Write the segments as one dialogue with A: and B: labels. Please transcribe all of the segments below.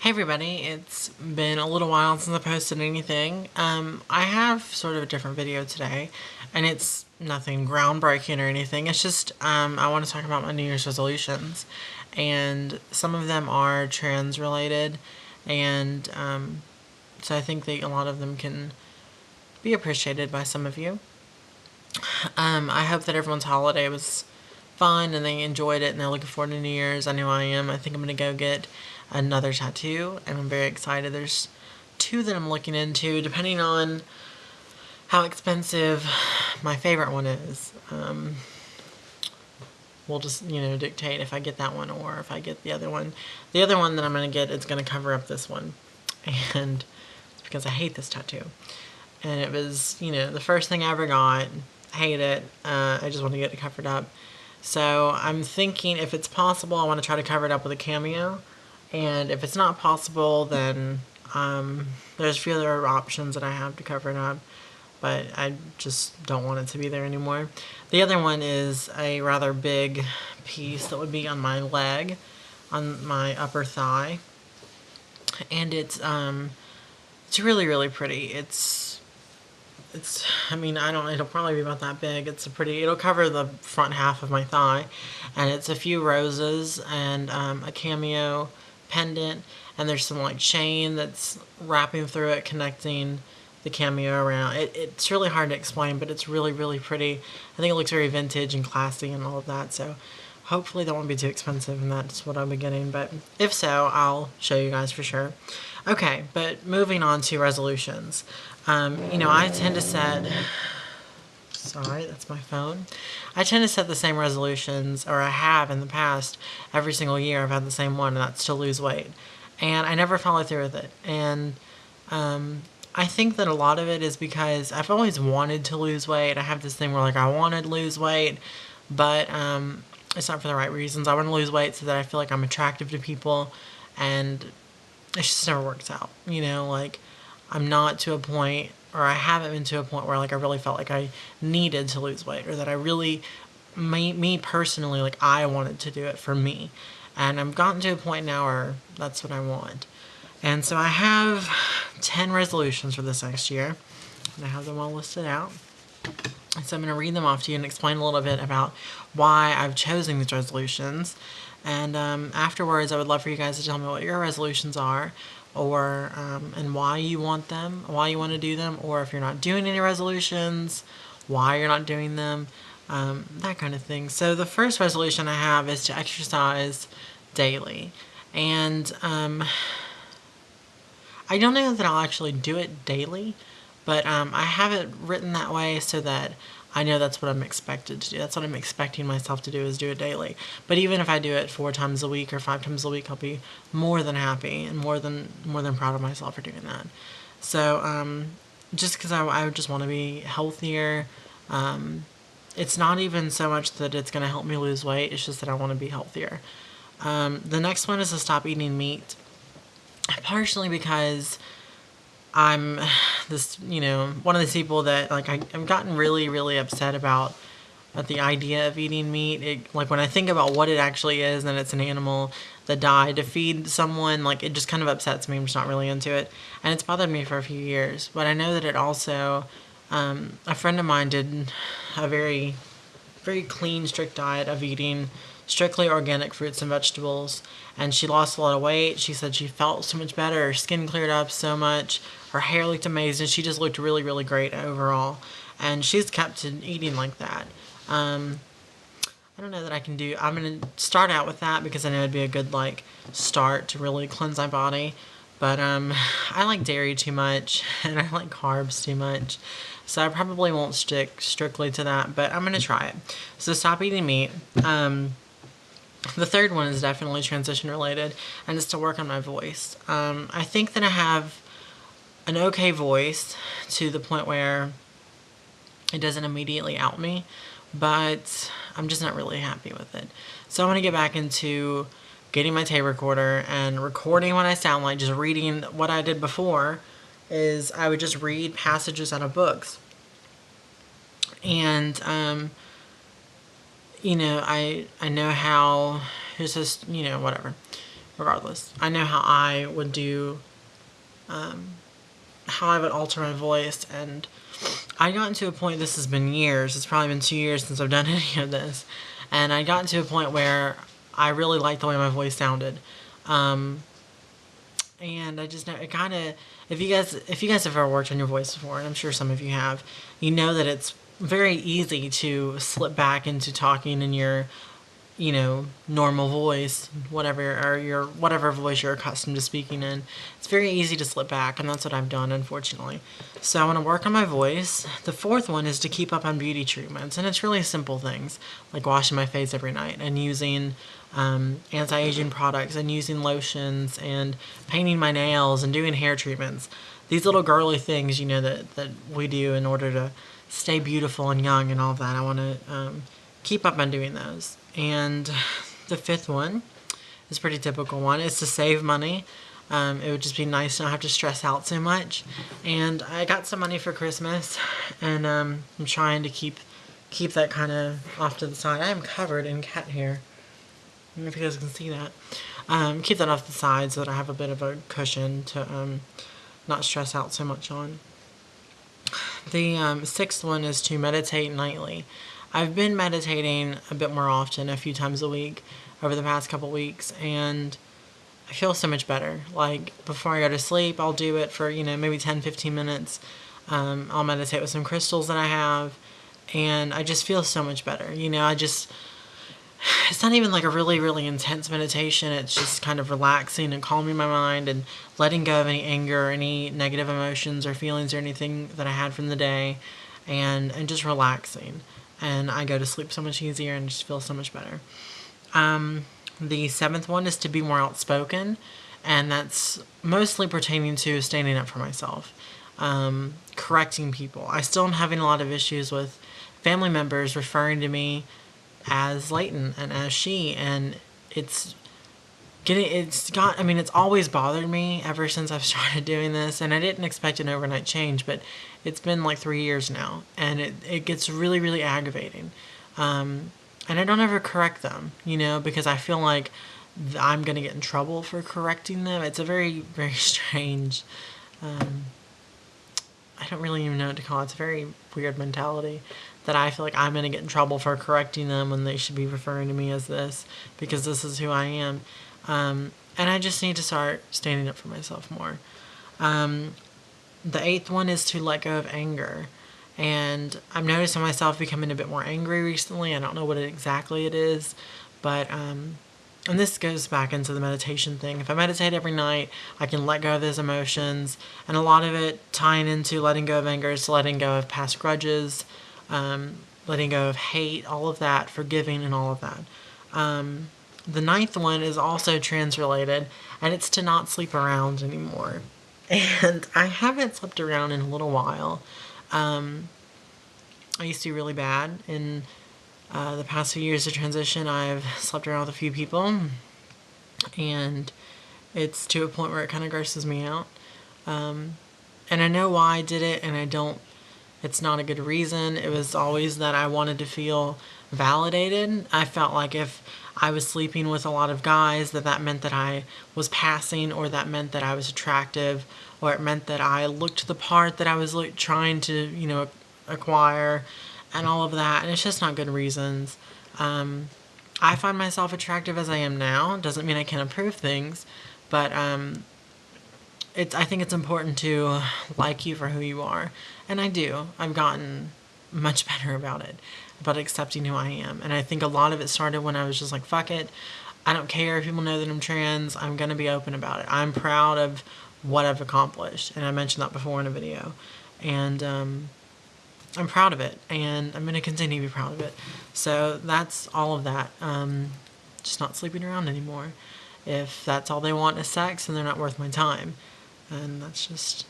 A: Hey everybody, it's been a little while since I posted anything. I have sort of a different video today, and it's nothing groundbreaking or anything. It's just I want to talk about my New Year's resolutions, and some of them are trans related, and so I think that a lot of them can be appreciated by some of you. I hope that everyone's holiday was fun and they enjoyed it and they're looking forward to New Year's. I know I am. I think I'm going to go get another tattoo and I'm very excited. There's two that I'm looking into depending on how expensive my favorite one is. We'll just, dictate if I get that one or if I get the other one. The other one that I'm going to get is going to cover up this one. And it's because I hate this tattoo. And it was, the first thing I ever got. Hate it. I just want to get it covered up. So I'm thinking if it's possible, I want to try to cover it up with a cameo. And if it's not possible, then there's a few other options that I have to cover it up. But I just don't want it to be there anymore. The other one is a rather big piece that would be on my leg, on my upper thigh. And it's really, really pretty. It'll probably be about that big. It'll cover the front half of my thigh. And it's a few roses and a cameo pendant. And there's some like chain that's wrapping through it, connecting the cameo around. It's really hard to explain, but it's really, really pretty. I think it looks very vintage and classy and all of that. So hopefully that won't be too expensive and that's what I'll be getting. But if so, I'll show you guys for sure. Okay, but moving on to resolutions. I tend to set, sorry, that's my phone. I tend to set the same resolutions, or I have in the past, every single year I've had the same one, and that's to lose weight. And I never follow through with it. And I think that a lot of it is because I've always wanted to lose weight. I have this thing where I want to lose weight, but it's not for the right reasons. I want to lose weight so that I feel like I'm attractive to people, and it just never works out. I'm not to a point, or I haven't been to a point where I really felt like I needed to lose weight, or that I really, me personally, I wanted to do it for me. And I've gotten to a point now where that's what I want. And so I have 10 resolutions for this next year, and I have them all listed out. So I'm going to read them off to you and explain a little bit about why I've chosen these resolutions. And afterwards, I would love for you guys to tell me what your resolutions are, or and why you want them, why you want to do them, or if you're not doing any resolutions, why you're not doing them, that kind of thing. So the first resolution I have is to exercise daily. And I don't know that I'll actually do it daily, but I have it written that way so that I know that's what I'm expected to do. That's what I'm expecting myself to do, is do it daily. But even if I do it 4 times a week or 5 times a week, I'll be more than happy and more than proud of myself for doing that. So just because I just want to be healthier. It's not even so much that it's going to help me lose weight. It's just that I want to be healthier. The next one is to stop eating meat. Partially because I'm one of these people that I've gotten really, really upset about the idea of eating meat. When I think about what it actually is, and it's an animal that died to feed someone, it just kind of upsets me. I'm just not really into it. And it's bothered me for a few years. But I know that it also, a friend of mine did a very, very clean, strict diet of eating strictly organic fruits and vegetables, and she lost a lot of weight. She said she felt so much better. Her skin cleared up so much. Her hair looked amazing. She just looked really, really great overall, and she's kept to eating like that. I don't know that I can do. I'm going to start out with that because I know it'd be a good start to really cleanse my body. But I like dairy too much, and I like carbs too much. So I probably won't stick strictly to that, but I'm going to try it. So stop eating meat. The third one is definitely transition related, and it's to work on my voice. I think that I have an okay voice to the point where it doesn't immediately out me, but I'm just not really happy with it. So I want to get back into getting my tape recorder and recording what I sound like, just reading. What I did before is I would just read passages out of books. And I know how, it's just, whatever. regardless. I know how I would do, how I would alter my voice, and I got to a point, this has been years, it's probably been 2 years since I've done any of this, and I got to a point where I really liked the way my voice sounded. And I just know it kind of, if you guys have ever worked on your voice before, and I'm sure some of you have, you know that it's very easy to slip back into talking in your, normal voice, whatever, or your whatever voice you're accustomed to speaking in. It's very easy to slip back, and that's what I've done, unfortunately. So I want to work on my voice. The fourth one is to keep up on beauty treatments, and it's really simple things like washing my face every night and using anti-aging products and using lotions and painting my nails and doing hair treatments. These little girly things, that we do in order to stay beautiful and young and all of that. I want to keep up on doing those. And the fifth one is a pretty typical one. It's to save money. It would just be nice to not have to stress out so much. And I got some money for Christmas, and I'm trying to keep that kind of off to the side. I am covered in cat hair. I don't know if you guys can see that. Keep that off the side so that I have a bit of a cushion to not stress out so much on. The sixth one is to meditate nightly. I've been meditating a bit more often, a few times a week, over the past couple weeks, and I feel so much better. Like, before I go to sleep, I'll do it for, maybe 10-15 minutes. I'll meditate with some crystals that I have, and I just feel so much better. It's not even like a really, really intense meditation. It's just kind of relaxing and calming my mind and letting go of any anger or any negative emotions or feelings or anything that I had from the day, and just relaxing. And I go to sleep so much easier and just feel so much better. The seventh one is to be more outspoken, and that's mostly pertaining to standing up for myself, correcting people. I still am having a lot of issues with family members referring to me as Leighton and as she, and it's always bothered me ever since I've started doing this, and I didn't expect an overnight change, but it's been like 3 years now, and it gets really, really aggravating. And I don't ever correct them, because I feel like I'm going to get in trouble for correcting them. It's a very, very strange, I don't really even know what to call it. It's a very weird mentality that I feel like I'm going to get in trouble for correcting them when they should be referring to me as this, because this is who I am. And I just need to start standing up for myself more. The eighth one is to let go of anger. And I'm noticing myself becoming a bit more angry recently. I don't know what exactly it is, but and this goes back into the meditation thing. If I meditate every night, I can let go of those emotions, and a lot of it tying into letting go of anger is letting go of past grudges, letting go of hate, all of that, forgiving, and all of that. The ninth one is also trans-related, and it's to not sleep around anymore. And I haven't slept around in a little while. I used to be really bad. In the past few years of transition, I've slept around with a few people, and it's to a point where it kind of grosses me out. And I know why I did it, and it's not a good reason. It was always that I wanted to feel validated. I felt like if I was sleeping with a lot of guys, that meant that I was passing, or that meant that I was attractive, or it meant that I looked the part that I was trying to, acquire, and all of that. And it's just not good reasons. I find myself attractive as I am now. Doesn't mean I can't improve things, but I think it's important to like you for who you are, and I do. I've gotten much better about it, about accepting who I am, and I think a lot of it started when I was just like, fuck it, I don't care if people know that I'm trans, I'm gonna be open about it. I'm proud of what I've accomplished, and I mentioned that before in a video, and I'm proud of it, and I'm gonna continue to be proud of it. So that's all of that. Just not sleeping around anymore. If that's all they want is sex, then they're not worth my time. And that's just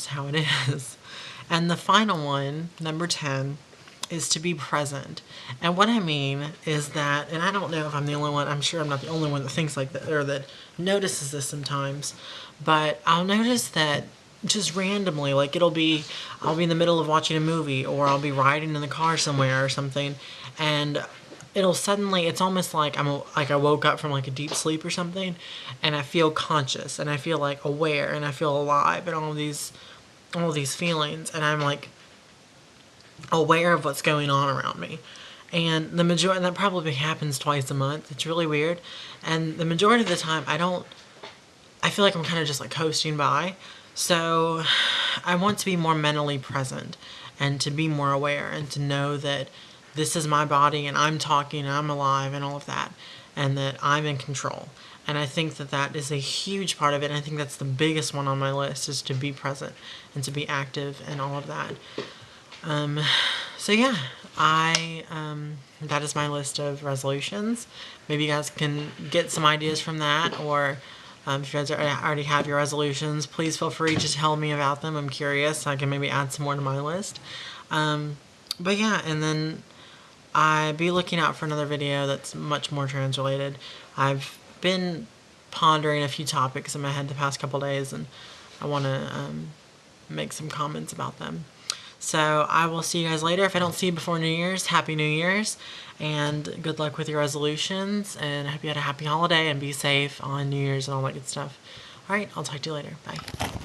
A: how it is. And the final one, number 10, is to be present. And what I mean is that, and I don't know if I'm the only one, I'm sure I'm not the only one that thinks like that, or that notices this sometimes, but I'll notice that just randomly, like I'll be in the middle of watching a movie, or I'll be riding in the car somewhere or something, and it'll suddenly, it's almost like like I woke up from like a deep sleep or something, and I feel conscious, and I feel like aware, and I feel alive, and all these feelings, and I'm like aware of what's going on around me. And the majority, that probably happens twice a month. It's really weird. And the majority of the time, I feel like I'm kind of just like coasting by. So I want to be more mentally present and to be more aware and to know that this is my body and I'm talking and I'm alive and all of that, and that I'm in control. And I think that that is a huge part of it. And I think that's the biggest one on my list, is to be present and to be active and all of that. So yeah, that is my list of resolutions. Maybe you guys can get some ideas from that, or if you guys already have your resolutions, please feel free to tell me about them. I'm curious. I can maybe add some more to my list. But yeah, and then be looking out for another video that's much more trans related. I've been pondering a few topics in my head the past couple days, and I want to make some comments about them. So I will see you guys later. If I don't see you before New Year's, Happy New Year's, and good luck with your resolutions, and I hope you had a happy holiday and be safe on New Year's and all that good stuff. Alright, I'll talk to you later. Bye.